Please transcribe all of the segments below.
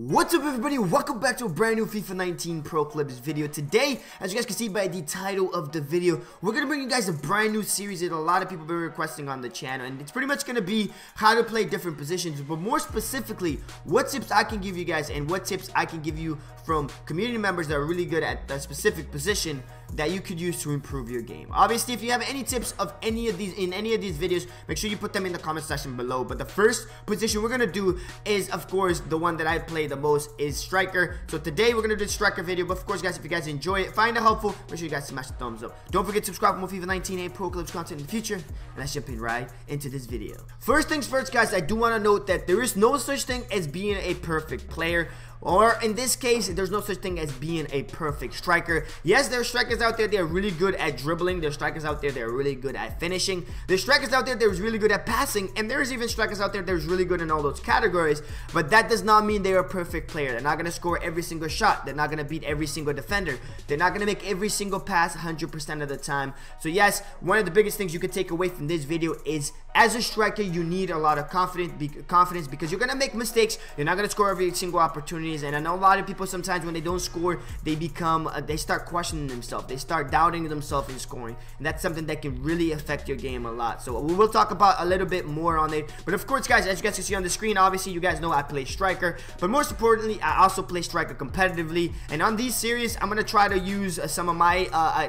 What's up everybody, welcome back to a brand new FIFA 19 Pro Club video. Today, as you guys can see by the title of the video, we're going to bring you guys a brand new series that a lot of people have been requesting on the channel. And it's pretty much going to be how to play different positions, but more specifically, what tips I can give you guys and what tips I can give you from community members that are really good at a specific position that you could use to improve your game. Obviously, if you have any tips of any of these videos, make sure you put them in the comment section below. But the first position we're gonna do is, of course, the one that I play the most is striker. So today we're gonna do the striker video. But of course, guys, if you guys enjoy it, find it helpful, make sure you guys smash the thumbs up. Don't forget to subscribe for more FIFA 19 Pro Clubs content in the future. And let's jump in right into this video. First things first, guys, I do want to note that there is no such thing as being a perfect player. Or in this case, there's no such thing as being a perfect striker. Yes, there are strikers out there that are really good at dribbling. There are strikers out there that are really good at finishing. There's strikers out there that are really good at passing. And there's even strikers out there that are really good in all those categories. But that does not mean they're a perfect player. They're not going to score every single shot. They're not going to beat every single defender. They're not going to make every single pass 100% of the time. So yes, one of the biggest things you can take away from this video is, as a striker, you need a lot of confidence because you're going to make mistakes. You're not going to score every single opportunity. And I know a lot of people sometimes when they don't score, they start questioning themselves. They start doubting themselves in scoring, and that's something that can really affect your game a lot. So we will talk about a little bit more on it. But of course, guys, as you guys can see on the screen, obviously you guys know I play striker, but most importantly, I also play striker competitively. And on these series, I'm gonna try to use some of my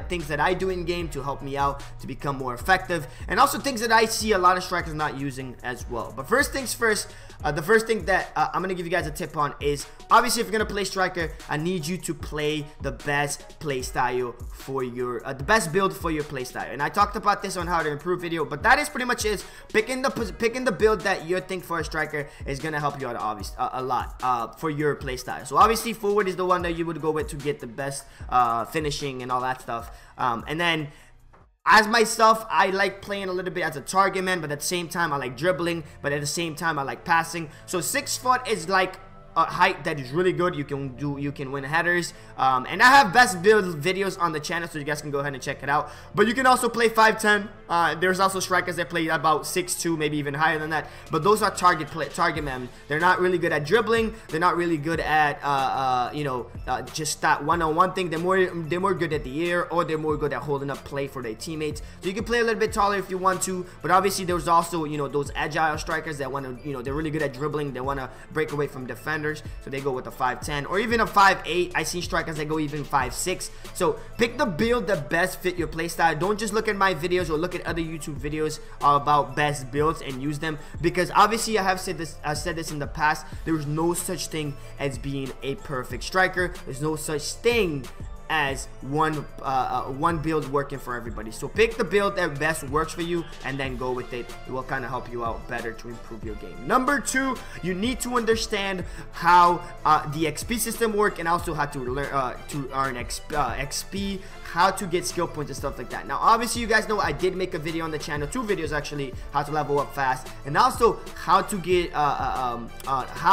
things that I do in game to help me out to become more effective, and also things that I see a lot of strikers not using as well. But first things first, the first thing that I'm gonna give you guys a tip on is, obviously, if you're gonna play striker, I need you to play the best play style for your the best build for your play style. And I talked about this on how to improve video, but that is pretty much it. Picking the build that you think for a striker is gonna help you out a lot for your play style. So obviously, forward is the one that you would go with to get the best finishing and all that stuff. And then, as myself, I like playing a little bit as a target man, but at the same time I like dribbling, but at the same time I like passing. So 6 foot is like a height that is really good. You can win headers, and I have best build videos on the channel, so you guys can go ahead and check it out. But you can also play 5'10". There's also strikers that play about 6'2", maybe even higher than that, but those are target men. They're not really good at dribbling. They're not really good at just that one-on-one thing. They're more good at the air, or they're more good at holding up play for their teammates. So you can play a little bit taller if you want to, but obviously there's also those agile strikers that want to they're really good at dribbling. They want to break away from defenders. So they go with a 5'10" or even a 5'8". I see strikers that go even 5'6". So pick the build that best fit your playstyle. Don't just look at my videos or look at other YouTube videos about best builds and use them, because obviously I said this in the past. There is no such thing as being a perfect striker. There's no such thing as one build working for everybody. So pick the build that best works for you and then go with it. It will kind of help you out better to improve your game. Number 2, you need to understand how the XP system work, and also how to learn to earn XP, how to get skill points and stuff like that. Now obviously you guys know I did make a video on the channel, 2 videos actually, how to level up fast, and also how to get how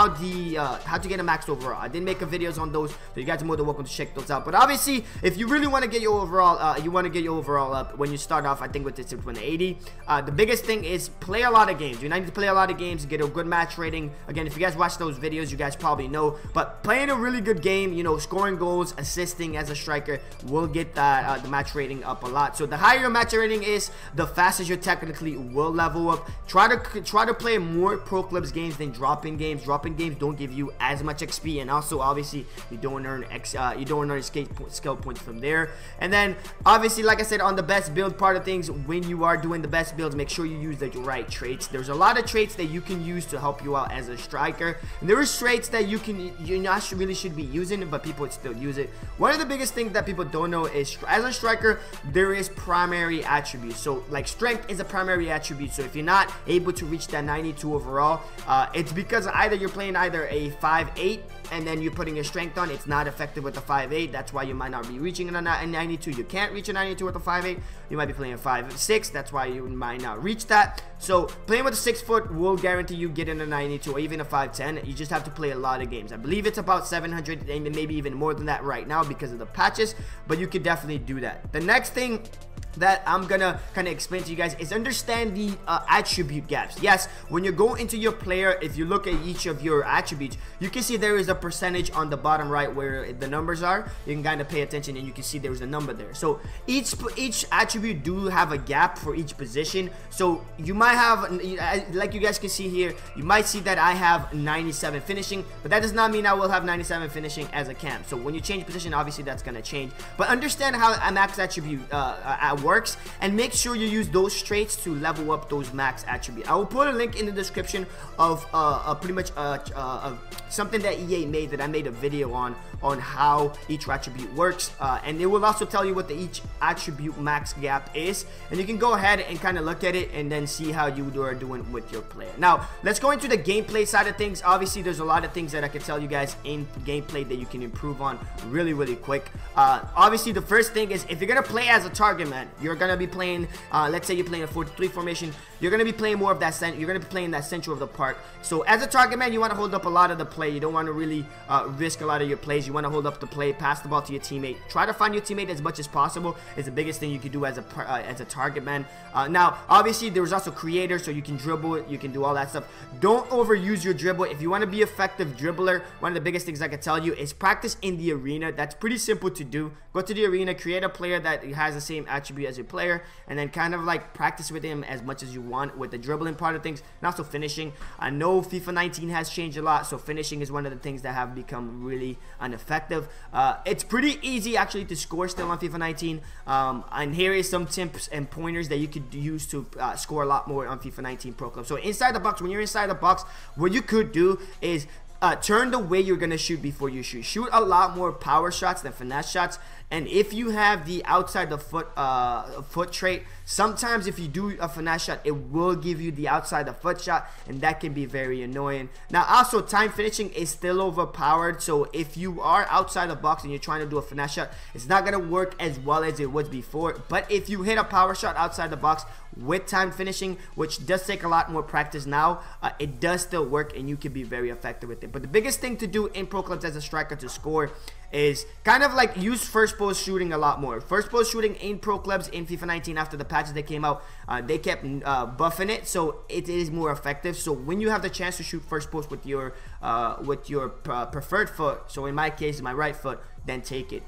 to get a max overall. I did make a videos on those, so you guys are more than welcome to check those out. But obviously, if you really want to get your overall up when you start off, I think with this 180, the biggest thing is play a lot of games. You need to play a lot of games to get a good match rating. Again, if you guys watch those videos, you guys probably know, but playing a really good game, scoring goals, assisting as a striker will get the match rating up a lot. So the higher your match rating is, the faster you technically will level up. Try to play more Pro Clubs games than drop-in games. Drop-in games don't give you as much XP, and also obviously you don't earn skill points from there. And then obviously, like I said, on the best build part of things, when you are doing the best builds, make sure you use the right traits. There's a lot of traits that you can use to help you out as a striker, and there is traits that you not really should be using, but people would still use it. One of the biggest things that people don't know is, as a striker, there is primary attributes. So like strength is a primary attribute. So if you're not able to reach that 92 overall, it's because either you're playing a 5'8", and then you're putting your strength on. It's not effective with the 5'8". That's why you might not be reaching a 92. You can't reach a 92 with a 5'8". You might be playing a 5'6". That's why you might not reach that. So playing with a 6 foot will guarantee you getting a 92 or even a 5'10". You just have to play a lot of games. I believe it's about 700, maybe even more than that right now because of the patches, but you could definitely do that. The next thing that I'm gonna kind of explain to you guys is understand the attribute gaps. Yes, when you go into your player, if you look at each of your attributes, you can see there is a percentage on the bottom right where the numbers are. You can kind of pay attention and you can see there's a number there. So each attribute do have a gap for each position. So you might have, like you guys can see here, you might see that I have 97 finishing, but that does not mean I will have 97 finishing as a cam. So when you change position, obviously that's gonna change. But understand how a max attribute works, and make sure you use those traits to level up those max attribute. I will put a link in the description of pretty much something that EA made, that I made a video on how each attribute works, and it will also tell you what each attribute max gap is, and you can go ahead and kind of look at it and then see how you are doing with your player. Now let's go into the gameplay side of things. Obviously there's a lot of things that I can tell you guys in gameplay that you can improve on really quick. Obviously the first thing is, if you're gonna play as a target man, you're gonna be playing, let's say you're playing a 4-3 formation, you're gonna be playing more of that you're gonna be playing that center of the park. So as a target man, you want to hold up a lot of the play. You don't want to really risk a lot of your plays. You want to hold up the play, pass the ball to your teammate, try to find your teammate as much as possible. Is the biggest thing you can do as a target man. Now obviously there's also creators, so you can dribble it, you can do all that stuff. Don't overuse your dribble. If you want to be effective dribbler, one of the biggest things I can tell you is practice in the arena. That's pretty simple to do. Go to the arena, create a player that has the same attribute as your player, and then kind of like practice with him as much as you want with the dribbling part of things, and also finishing. I know FIFA 19 has changed a lot, so finishing is one of the things that have become really ineffective. It's pretty easy actually to score still on FIFA 19, and here is some tips and pointers that you could use to score a lot more on FIFA 19 Pro Club. So inside the box, when you're inside the box, what you could do is turn the way you're gonna shoot before you shoot. Shoot a lot more power shots than finesse shots. And if you have the outside the foot trait, sometimes if you do a finesse shot, it will give you the outside the foot shot, and that can be very annoying. Now also, time finishing is still overpowered, so if you are outside the box and you're trying to do a finesse shot, it's not gonna work as well as it was before. But if you hit a power shot outside the box with time finishing, which does take a lot more practice now, it does still work and you can be very effective with it. But the biggest thing to do in Pro Clubs as a striker to score is kind of like use first post shooting a lot more. First post shooting in Pro Clubs in FIFA 19, after the patches that came out, they kept buffing it, so it is more effective. So when you have the chance to shoot first post with your preferred foot, so in my case my right foot, then take it.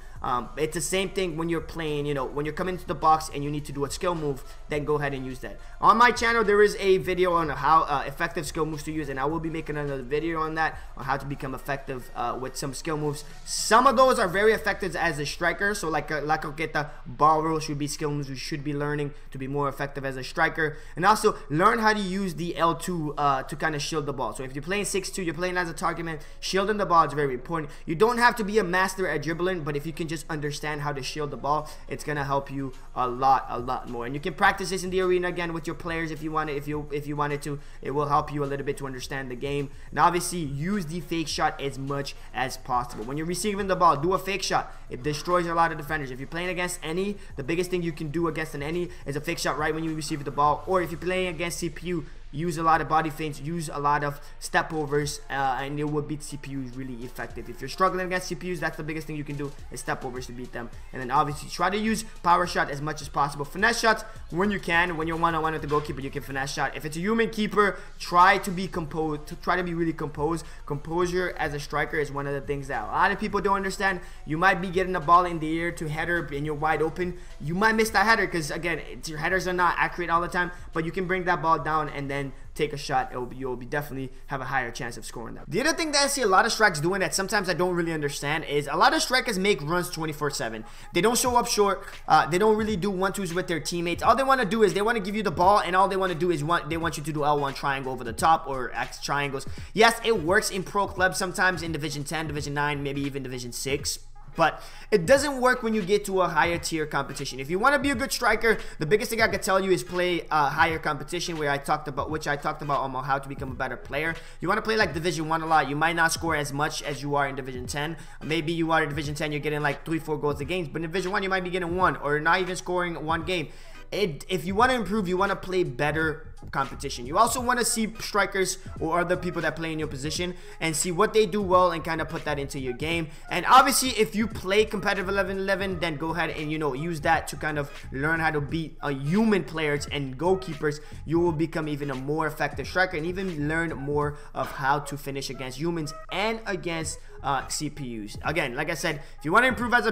It's the same thing when you're playing, you know, when you're coming to the box and you need to do a skill move, then go ahead and use that. On my channel there is a video on how effective skill moves to use, and I will be making another video on that, on how to become effective with some skill moves. Some of those are very effective as a striker, so like I'll get the ball roll should be skill moves we should be learning to be more effective as a striker. And also learn how to use the L2 to kind of shield the ball. So if you're playing 6-2, you're playing as a target man, shielding the ball is very important. You don't have to be a master at dribbling, but if you can just understand how to shield the ball, it's gonna help you a lot more. And you can practice this in the arena again with your players if you want it, if you wanted to. It will help you a little bit to understand the game. And obviously use the fake shot as much as possible. When you're receiving the ball, do a fake shot. It destroys a lot of defenders. If you're playing against any, the biggest thing you can do against an any is a fake shot right when you receive the ball. Or if you're playing against CPU, use a lot of body feints, use a lot of step overs, and it will beat CPUs really effective. If you're struggling against CPUs, that's the biggest thing you can do, is step overs to beat them. And then obviously try to use power shot as much as possible. Finesse shots when you can. When you're one-on-one with the goalkeeper, you can finesse shot. If it's a human keeper, try to be composed, try to be really composed. Composure as a striker is one of the things that a lot of people don't understand. You might be getting the ball in the air to header and you're wide open. You might miss that header because, again, your headers are not accurate all the time, but you can bring that ball down and then take a shot. You'll definitely have a higher chance of scoring that. The other thing that I see a lot of strikers doing that sometimes I don't really understand is a lot of strikers make runs 24/7. They don't show up short. They don't really do 1-2s with their teammates. All they want to do is they want to give you the ball, and all they want to do is they want you to do L1 triangle over the top or X triangles. Yes, it works in Pro Club sometimes, in Division 10, Division 9, maybe even Division 6. But it doesn't work when you get to a higher tier competition. If you want to be a good striker, the biggest thing I could tell you is play higher competition, which I talked about on how to become a better player. You want to play like Division 1 a lot. You might not score as much as you are in Division 10. Maybe you are in Division 10, you're getting like 3-4 goals a game. But in Division 1, you might be getting 1 or not even scoring 1 game. if you want to improve, you want to play better competition. You also want to see strikers or other people that play in your position and see what they do well and kind of put that into your game. And obviously, if you play competitive 11-11, then go ahead and, you know, use that to kind of learn how to beat human players and goalkeepers. You will become even a more effective striker and even learn more of how to finish against humans and against CPUs. Again, like I said, if you want to improve as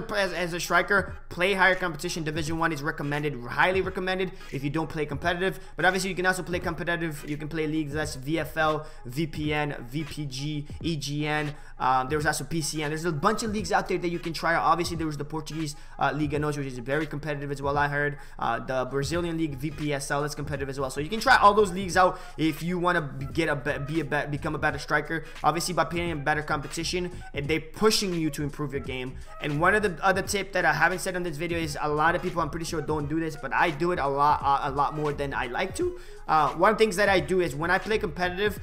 a striker, play higher competition. Division 1 is recommended, highly recommended if you don't play competitive. But obviously, you can also play competitive. You can play leagues that's VFL, VPN, VPG, EGN. There's also PCN. There's a bunch of leagues out there that you can try out. Obviously, there was the Portuguese Liga NOS, which is very competitive as well, I heard. The Brazilian League, VPSL, is competitive as well. So you can try all those leagues out if you want to become a better striker. Obviously, by playing in better competition, and they're pushing you to improve your game. And one of the other tip that I haven't said on this video is a lot of people, I'm pretty sure, don't do this, but I do it a lot more than I like to. One of the things that I do is when I play competitive,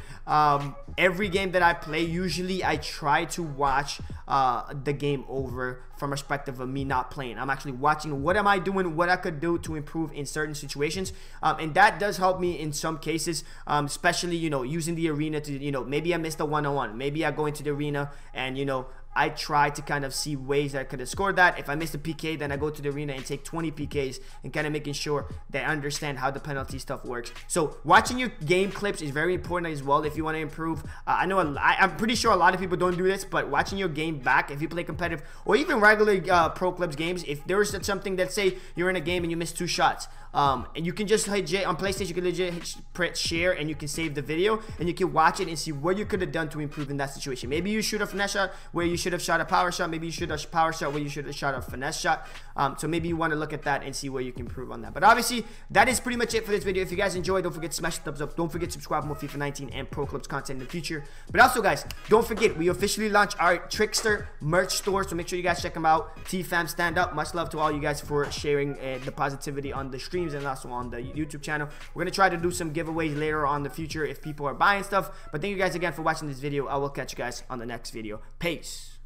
every game that I play, usually I try to watch the game over from a perspective of me not playing. I'm actually watching what am I doing, what I could do to improve in certain situations, and that does help me in some cases, especially, you know, using the arena to, you know, maybe I missed a 1-on-1, maybe I go into the arena and, you know, I try to kind of see ways that I could have scored that. If I missed a PK, then I go to the arena and take 20 PKs and kind of making sure that I understand how the penalty stuff works. So watching your game clips is very important as well if you want to improve. I know I'm pretty sure a lot of people don't do this, but watching your game back, if you play competitive or even regular Pro Clubs games, if there is something that, say you're in a game and you miss 2 shots, and you can just legit on PlayStation, you can legit press share and you can save the video and you can watch it and see what you could have done to improve in that situation. Maybe you shoot a finesse shot where you should have shot a power shot. Maybe you shoot a power shot where you should have shot a finesse shot. So maybe you want to look at that and see where you can improve on that. But obviously, that is pretty much it for this video. If you guys enjoyed, don't forget to smash the thumbs up. Don't forget to subscribe for more FIFA 19 and Pro Clubs content in the future. But also, guys, don't forget, we officially launched our Trickster merch store, so make sure you guys check them out. T-Fam, stand up. Much love to all you guys for sharing the positivity on the streams and also on the YouTube channel. We're going to try to do some giveaways later on in the future if people are buying stuff. But thank you guys again for watching this video. I will catch you guys on the next video. Peace.